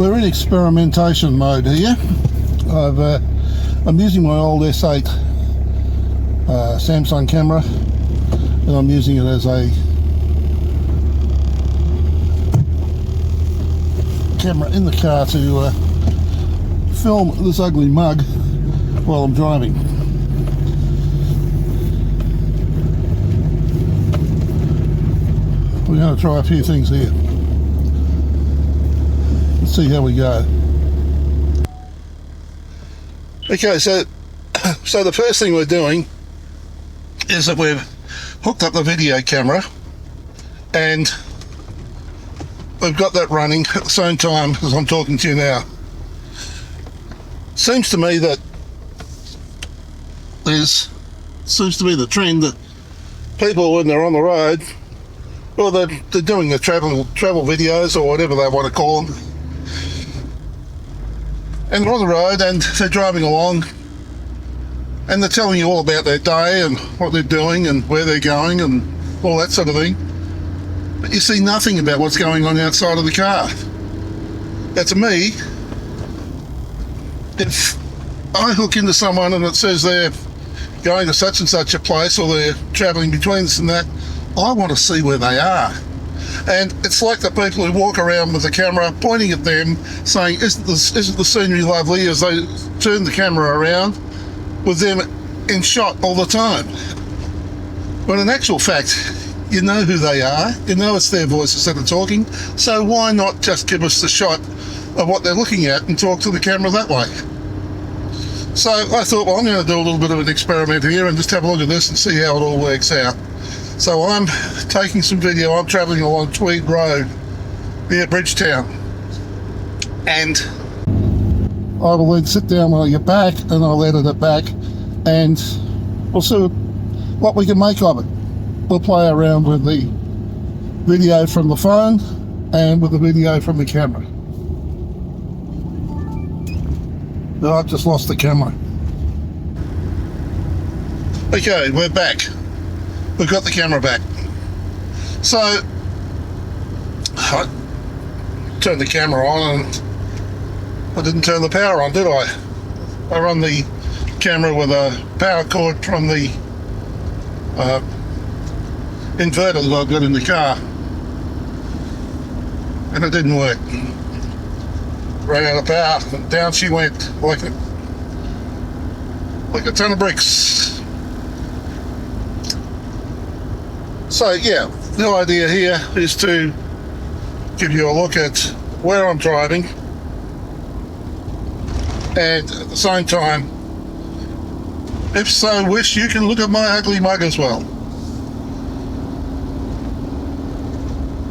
We're in experimentation mode here. I'm using my old S8 Samsung camera, and I'm using it as a camera in the car to film this ugly mug while I'm driving. We're going to try a few things here. Let's see how we go. Okay, so the first thing we're doing is that we've hooked up the video camera and we've got that running at the same time as I'm talking to you now. Seems to me that seems to be the trend that people, when they're on the road, or they're doing the travel videos or whatever they want to call them, and they're on the road and they're driving along and they're telling you all about their day and what they're doing and where they're going and all that sort of thing, but you see nothing about what's going on outside of the car. Now, to me, if I hook into someone and it says they're going to such and such a place or they're travelling between this and that, I want to see where they are. And it's like the people who walk around with the camera pointing at them saying, isn't the scenery lovely, as they turn the camera around with them in shot all the time. When in actual fact, you know who they are, you know it's their voices that are talking, so why not just give us the shot of what they're looking at and talk to the camera that way? So I thought, well, I'm going to do a little bit of an experiment here and just have a look at this and see how it all works out. So I'm taking some video. I'm travelling along Tweed Road near Bridgetown, and I will then sit down when I get back and I'll edit it back and we'll see what we can make of it. We'll play around with the video from the phone and with the video from the camera. No, I've just lost the camera. Okay, we're back. We've got the camera back. So I turned the camera on and I didn't turn the power on, did I? I run the camera with a power cord from the inverter that I've got in the car, and it didn't work. Ran out of power and down she went like a ton of bricks. So yeah, the idea here is to give you a look at where I'm driving, and at the same time, if so wish, you can look at my ugly mug as well.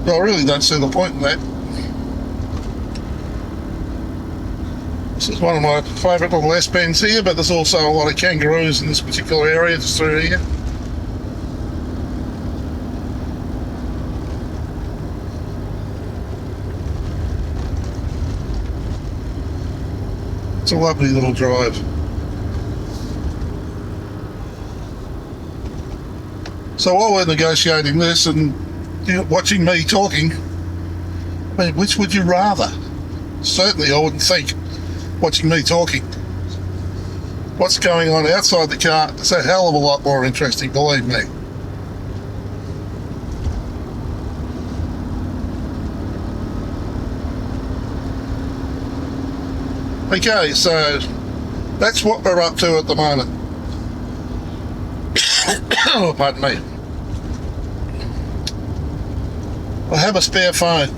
But I really don't see the point in that. This is one of my favourite little S-Bends here, but there's also a lot of kangaroos in this particular area just through here. It's a lovely little drive. So while we're negotiating this and watching me talking, I mean, which would you rather? Certainly I wouldn't think watching me talking. What's going on outside the car is a hell of a lot more interesting, believe me. Okay, so that's what we're up to at the moment. Oh, pardon me. I have a spare phone.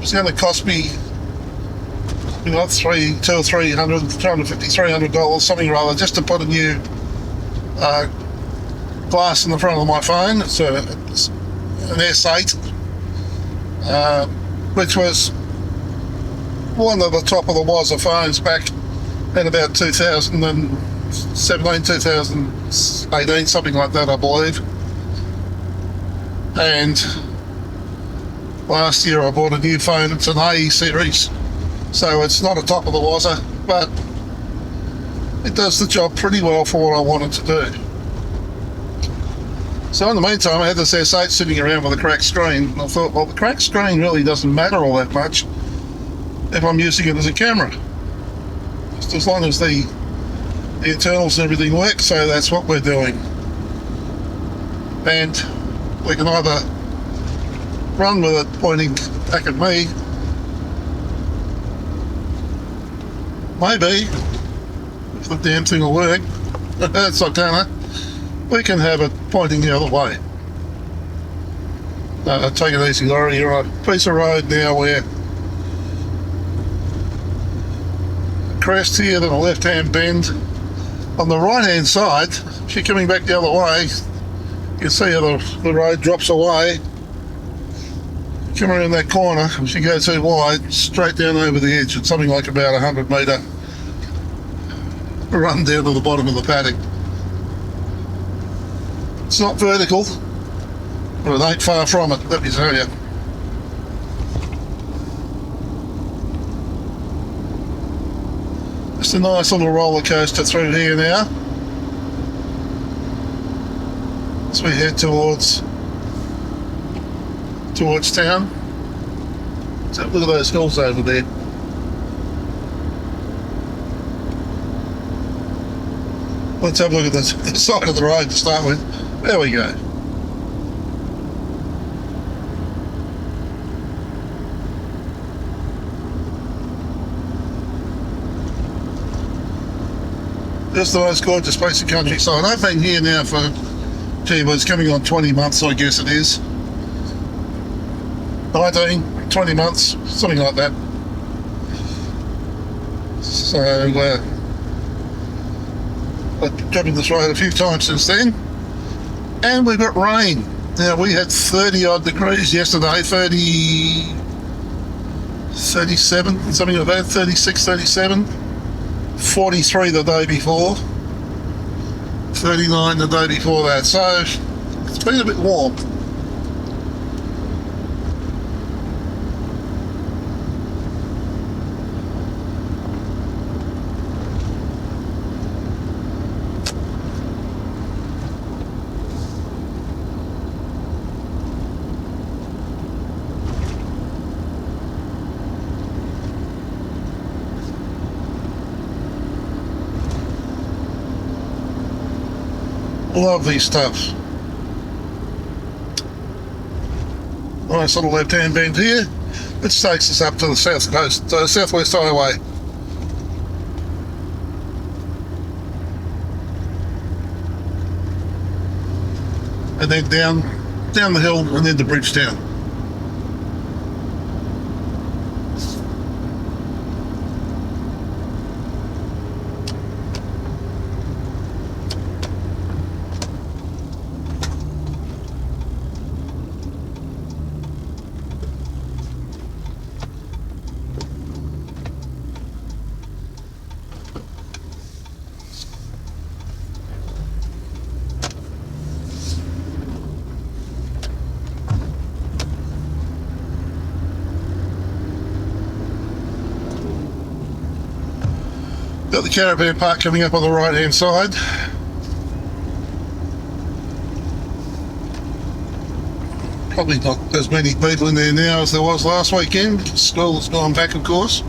It's going to cost me, $300, something or other, just to put a new glass in the front of my phone. It's an S8, which was one of the top of the Wazza phones back in about 2017, 2018, something like that, I believe. And last year I bought a new phone. It's an A series, so it's not a top of the Wazza, but it does the job pretty well for what I want it to do. So in the meantime, I had this S8 sitting around with a cracked screen. And I thought, well, the cracked screen really doesn't matter all that much if I'm using it as a camera. Just as long as the internals and everything work, so that's what we're doing. And we can either run with it pointing back at me, maybe, if the damn thing will work, it's not gonna, we can have it pointing the other way. Take it easy, Laurie, you're on a piece of road now where crest here, then a left-hand bend. On the right-hand side, if you're coming back the other way, you can see how the road drops away. Come around that corner, if you go too wide, straight down over the edge. It's something like about 100 metre run down to the bottom of the paddock. It's not vertical, but it ain't far from it, let me tell you. Just a nice little roller coaster through here now, as we head towards town. So look at those hills over there. Let's have a look at the side of the road to start with. There we go. Just the most gorgeous piece of countryside. I've been here now for, gee, well, it's coming on 20 months, I guess it is. 19, 20 months, something like that. So, I've driven this road a few times since then. And we've got rain. Now, we had 30 odd degrees yesterday, 30, 37, something like that, 36, 37. 43 the day before. 39 the day before that. So, it's been a bit warm. Lovely stuff. Nice little left-hand bend here, which takes us up to the south coast, Southwest Highway. And then down the hill and then to Bridgetown. Got the caravan park coming up on the right hand side. Probably not as many people in there now as there was last weekend. School has gone back, of course.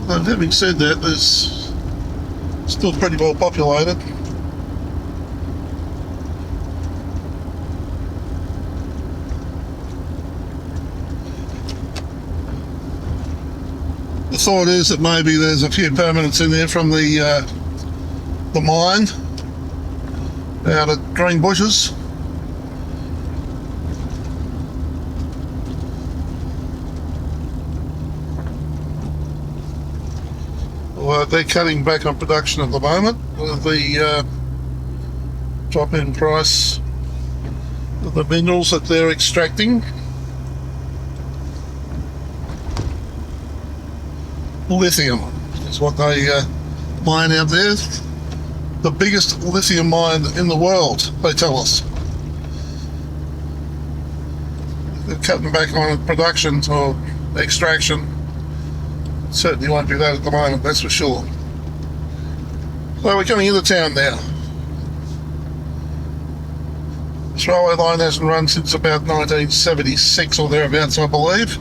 But having said that, there's still pretty well populated. The thought is that maybe there's a few permanents in there from the mine out at Greenbushes. Well, they're cutting back on production at the moment with the drop in price of the minerals that they're extracting. Lithium is what they mine out there. The biggest lithium mine in the world, they tell us. They're cutting back on production or extraction. Certainly won't do that at the moment, that's for sure. So we're coming into town now. This railway line hasn't run since about 1976 or thereabouts, I believe.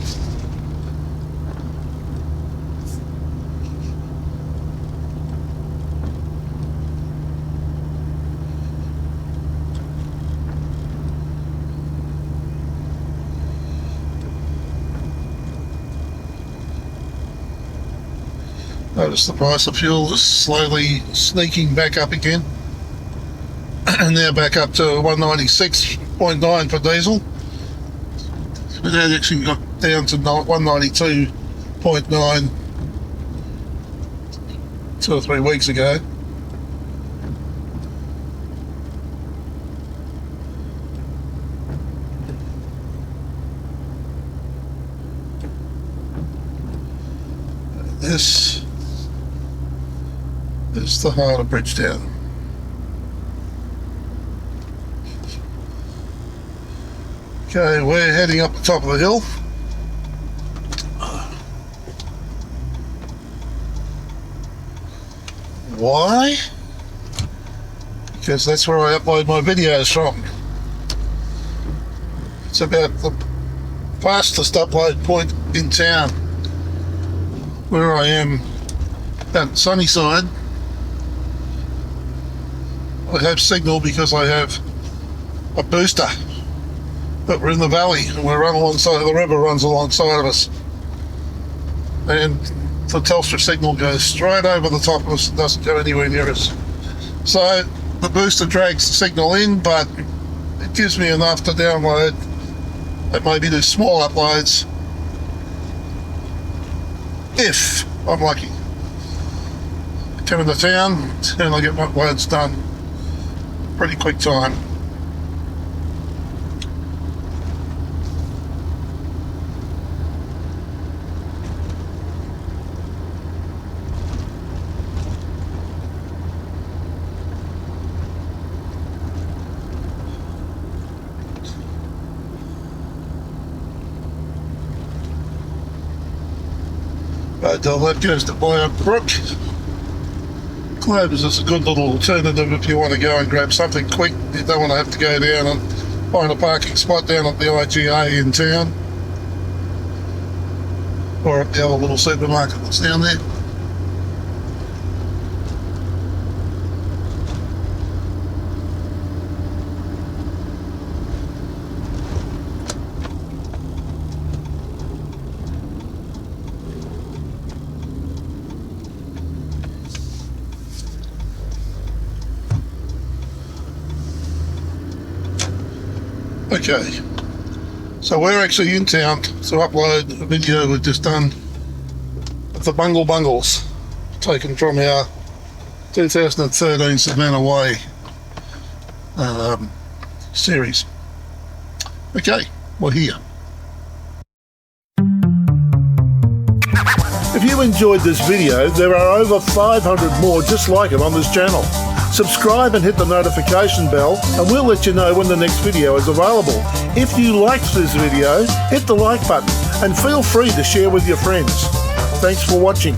Notice the price of fuel is slowly sneaking back up again. And now back up to 196.9 for diesel. It had actually got down to 192.9 2 or 3 weeks ago. This is the heart of Bridgetown. Okay, we're heading up the top of the hill. Why? Because that's where I upload my videos from. It's about the fastest upload point in town. Where I am at Sunnyside, I have signal because I have a booster. But we're in the valley and we run alongside, the river runs alongside of us. And the Telstra signal goes straight over the top of us and doesn't go anywhere near us. So the booster drags the signal in, but it gives me enough to download and maybe do small uploads if I'm lucky. Come into town and I get my uploads done pretty quick time. But that goes to Boyack Brook. Clovers is a good little alternative if you want to go and grab something quick. You don't want to have to go down and find a parking spot down at the IGA in town. Or at the other little supermarket that's down there. Okay, so we're actually in town to upload a video we've just done of the Bungle Bungles, taken from our 2013 Savannah Way series. Okay, we're here. If you enjoyed this video, there are over 500 more just like it on this channel. Subscribe and hit the notification bell and we'll let you know when the next video is available. If you liked this video, hit the like button and feel free to share with your friends. Thanks for watching.